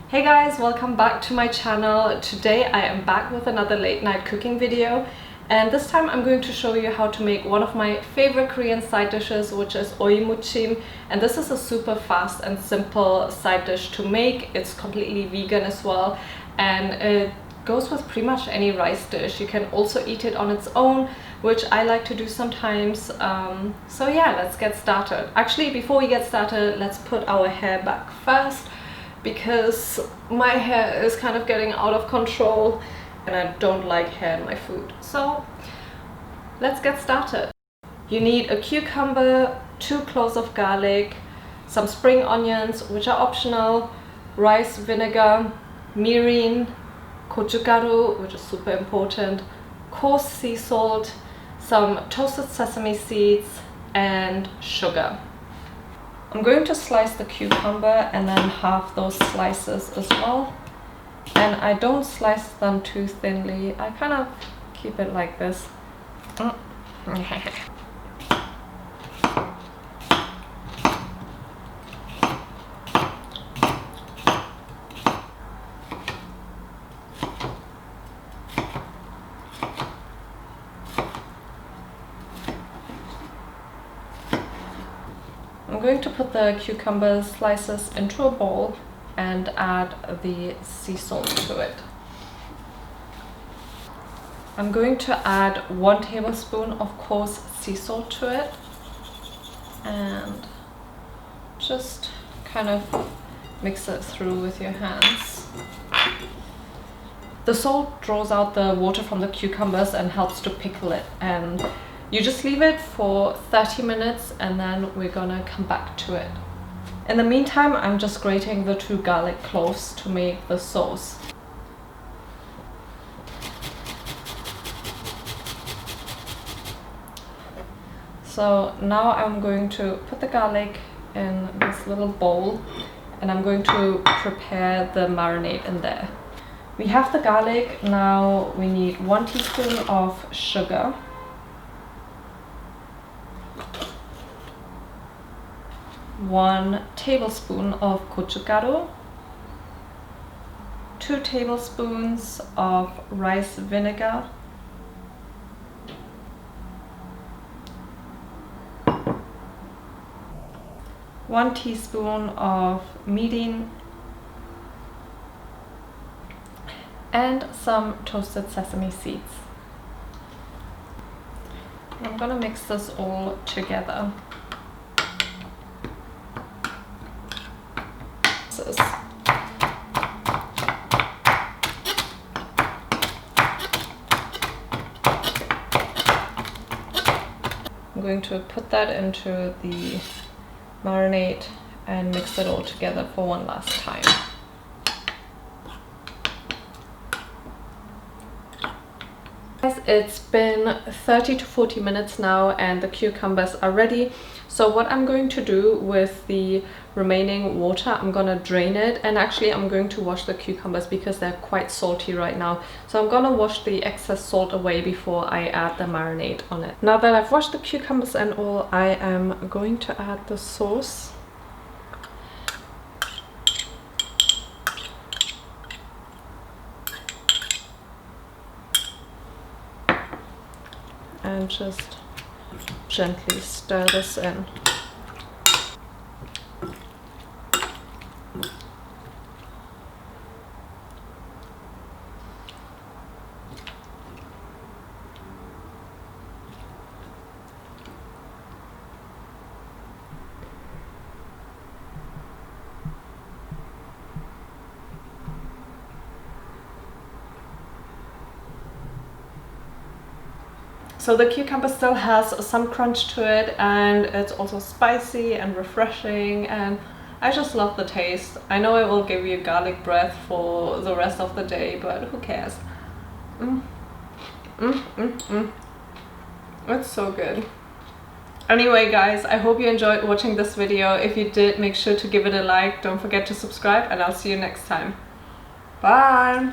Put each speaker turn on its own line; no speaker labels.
Hey guys, welcome back to my channel. Today I am back with another late night cooking video, and this time I'm going to show you how to make one of my favorite Korean side dishes, which is Oi Muchim. And this is a super fast and simple side dish to make. It's completely vegan as well, and it goes with pretty much any rice dish. You can also eat it on its own, which I like to do sometimes. So yeah, let's get started. Actually, before we get started, let's put our hair back first, because my hair is kind of getting out of control and I don't like hair in my food. So let's get started. You need a cucumber, 2 cloves of garlic, some spring onions, which are optional, rice vinegar, mirin, gochugaru, which is super important, coarse sea salt, some toasted sesame seeds, and sugar. I'm going to slice the cucumber and then halve those slices as well. And I don't slice them too thinly. I kind of keep it like this. I'm going to put the cucumber slices into a bowl and add the sea salt to it. I'm going to add 1 tablespoon of coarse sea salt to it and just kind of mix it through with your hands. The salt draws out the water from the cucumbers and helps to pickle it, and you just leave it for 30 minutes and then we're gonna come back to it. In the meantime, I'm just grating the 2 garlic cloves to make the sauce. So now I'm going to put the garlic in this little bowl and I'm going to prepare the marinade in there. We have the garlic. Now we need 1 teaspoon of sugar, 1 tablespoon of gochugaru, 2 tablespoons of rice vinegar, 1 teaspoon of mirin, and some toasted sesame seeds. I'm gonna mix this all together. I'm going to put that into the marinade and mix it all together for one last time. Guys, it's been 30 to 40 minutes now and the cucumbers are ready. So what I'm going to do with the remaining water, I'm gonna drain it, and actually I'm going to wash the cucumbers because they're quite salty right now. So I'm gonna wash the excess salt away before I add the marinade on it. Now that I've washed the cucumbers and all, I am going to add the sauce. And just gently stir this in. So the cucumber still has some crunch to it, and it's also spicy and refreshing, and I just love the taste. I know it will give you garlic breath for the rest of the day, but who cares? It's so good. Anyway guys, I hope you enjoyed watching this video. If you did, make sure to give it a like. Don't forget to subscribe, and I'll see you next time. Bye!